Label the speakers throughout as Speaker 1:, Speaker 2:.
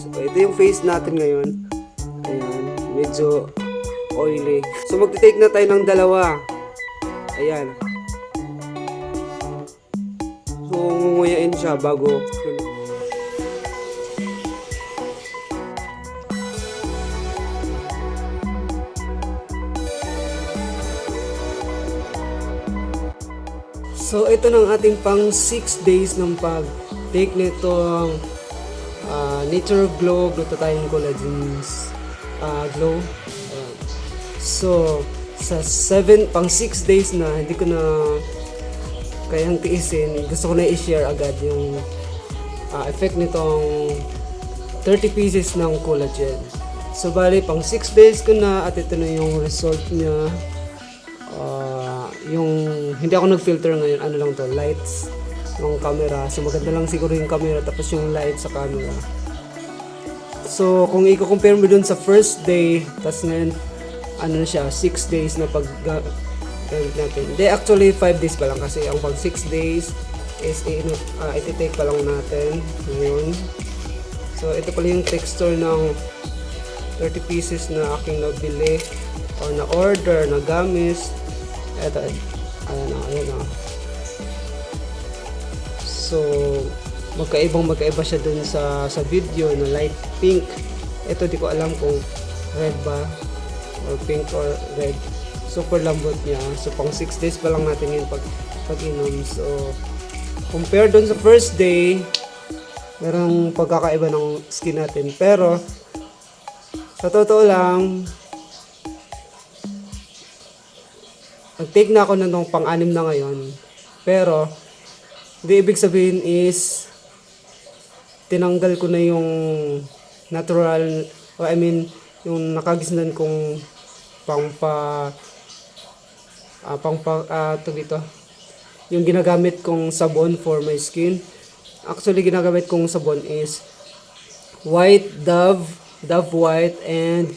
Speaker 1: So, ito yung face natin ngayon. Ayan, medyo oily. So, magte-take na tayo ng dalawa. Ayan. So, ngunguyain siya bago. So, ito ng ating pang 6 days ng pag-take nitong Nature Glow Glutathione Collagen Glow. Ayan. So, sa pang 6 days na, hindi ko na kayang tiisin. Gusto ko na i-share agad yung effect nitong 30 pieces ng collagen. So, bali, pang 6 days ko na at ito na yung result niya. Yung hindi ako nag-filter ngayon, ano lang to, lights ng camera. So maganda lang siguro yung camera tapos yung light sa camera. So kung i-compare mo dun sa first day, tapos ngayon ano na siya, 6 days na pag-gamit natin. Hindi, actually 5 days pa lang kasi ang pag 6 days is iti-take pa lang natin ngayon. So ito pala yung texture ng 30 pieces na aking nabili or na-order, na gamis. Eto, ayan o. So, magkaiba siya dun sa video na light pink. Ito, di ko alam kung red ba or pink or red. Super lambot niya. So, pang 6 days pa lang natin yun pag-inom. So, compare dun sa first day, merong pagkakaiba ng skin natin. Pero, sa totoo lang, nag-take na ako nung pang-anim na ngayon. Pero, hindi ibig sabihin is tinanggal ko na yung natural, yung nakagisnan kong dito. Yung ginagamit kong sabon for my skin. Actually, ginagamit kong sabon is white Dove white and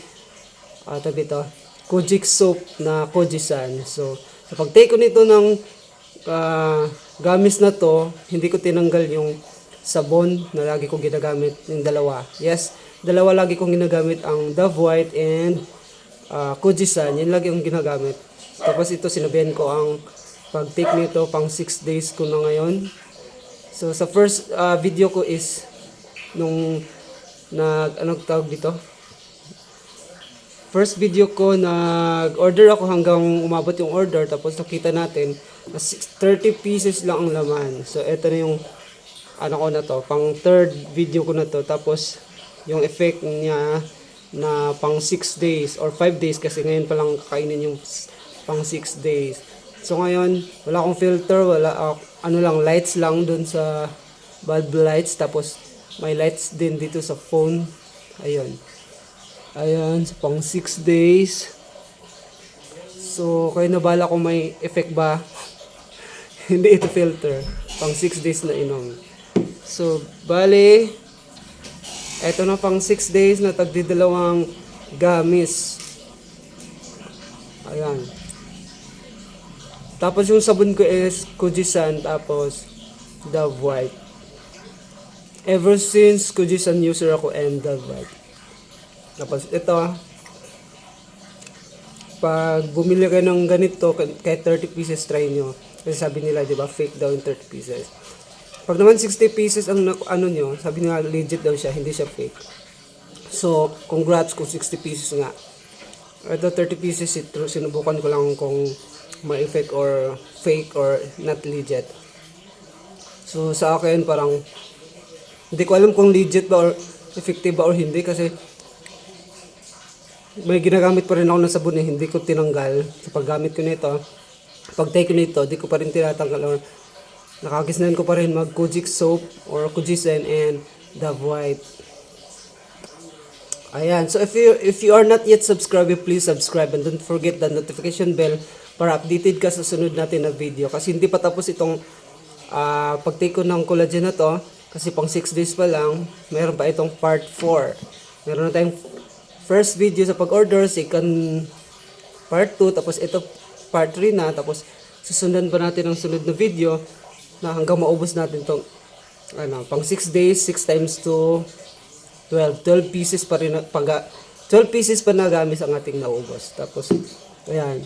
Speaker 1: dito. Kojic soap na Kojisan. So, sa pag-take ko nito ng gamis na to, hindi ko tinanggal yung sabon na lagi kong ginagamit, yung dalawa. Yes, dalawa lagi kong ginagamit, ang Dove White and Kojisan. Yan lagi yung ginagamit. Tapos ito, sinabihan ko ang pag-take nito, pang 6 days ko na ngayon. So, sa first video ko is nung anong tawag dito? First video ko, nag-order ako hanggang umabot yung order. Tapos nakita natin na 30 pieces lang ang laman. So, ito na yung pang third video ko na to. Tapos, yung effect niya na pang 6 days or 5 days kasi ngayon pa lang kakainin yung pang 6 days. So, ngayon, wala akong filter. Lights lang dun sa bulb lights. Tapos, may lights din dito sa phone. Ayan, so pang 6 days. So, kayo na bala kung may effect ba. Hindi ito filter. Pang 6 days na inom. So, bali, eto na pang 6 days na tagdidalawang gamis. Ayan. Tapos yung sabon ko is Kojisan, tapos Dove White. Ever since Kojisan user ako and Dove White. Tapos ito, pag bumili kayo ng ganito, kahit 30 pieces, try nyo. Kasi sabi nila, di ba, fake daw yung 30 pieces. Pag naman 60 pieces ang nyo, sabi nila legit daw siya, hindi siya fake. So, congrats kung 60 pieces nga. Ito 30 pieces, sinubukan ko lang kung may effect or fake or not legit. So, sa akin parang, hindi ko alam kung legit ba or effective ba or hindi kasi may ginagamit pa rin ako ng sabon hindi ko tinanggal sa paggamit ko nito. Pag take ko nito, di ko pa rin tinatanggal or nakagisnan ko pa rin mag Kojic soap or Kojisan and Dove White. Ayan, so if you are not yet subscribed, please subscribe and don't forget the notification bell para updated ka sa sunod natin na video. Kasi hindi pa tapos itong pag-take ko ng collagen na to kasi pang 6 days pa lang, meron pa itong part 4. Meron na tayong first video sa pag-order, second part 2, tapos ito part 3 na, tapos susundan pa natin ang sunod na video na hanggang maubos natin itong pang 6 days, 6 times 2, 12 pieces pa rin 12 pieces pa nagamit ang ating naubos. Tapos ayan,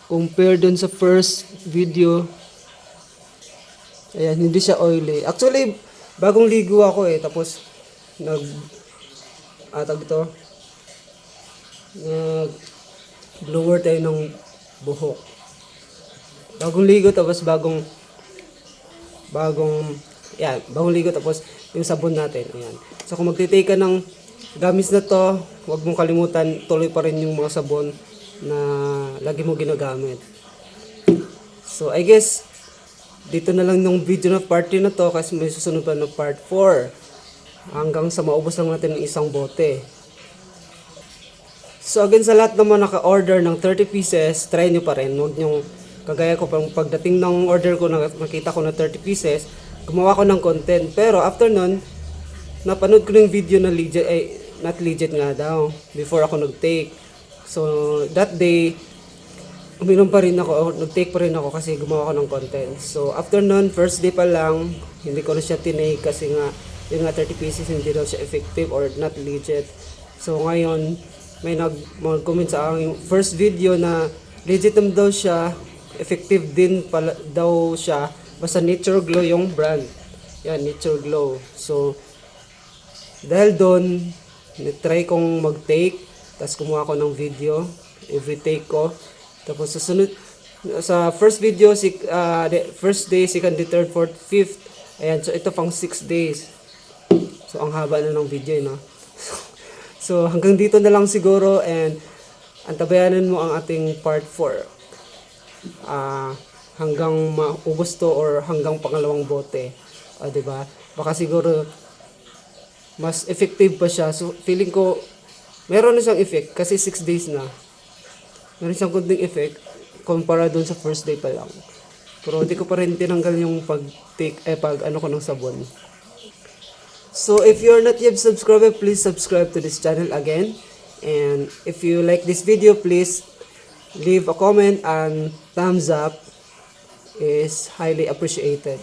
Speaker 1: compare dun sa first video, ayan, hindi siya oily. Actually, bagong ligo ako tapos tag ito, nag blower tayo ng buhok. Bagong ligo tapos bagong ligo tapos yung sabon natin. Ayan. So kung magtitake ka ng gamis na to, huwag mong kalimutan, tuloy pa rin yung mga sabon na lagi mo ginagamit. So I guess dito na lang yung video na part 3 na to kasi may susunod pa na part 4 hanggang sa maubos lang natin ng isang bote. So again, sa lahat naman naka-order ng 30 pieces, try nyo pa rin. Huwag nyo, kagaya ko, pagdating ng order ko, nakita ko na 30 pieces, gumawa ko ng content. Pero after nun, napanood ko yung video na legit, not legit nga daw, before ako nag-take. So that day, uminom pa rin ako, nag-take pa rin ako kasi gumawa ko ng content. So after nun, first day pa lang, hindi ko na siya tinake kasi nga, yung nga 30 pieces, hindi daw siya effective or not legit. So ngayon, may nag-comment sa aking first video na legit naman daw siya, effective din pala daw siya, basta Nature Glow yung brand. Yan, Nature Glow. So dahil doon, try kong mag-take, tapos kumuha ko ng video, every take ko. Tapos susunod, sa first video, first day, second day, third, fourth, fifth, ayan, so ito pang 6 days. So ang haba na ng video, no? So hanggang dito na lang siguro, and antabayanan mo ang ating part 4. Hanggang maubos to or hanggang pangalawang bote. Diba? Baka siguro mas effective pa siya. So feeling ko meron na siyang effect kasi 6 days na. Meron siyang kunting effect kumpara dun sa first day pa lang. Pero hindi ko pa rin tinanggal yung pag ano ko ng sabon. So if you're not yet subscribed, please subscribe to this channel again. And if you like this video, please leave a comment and thumbs up is highly appreciated.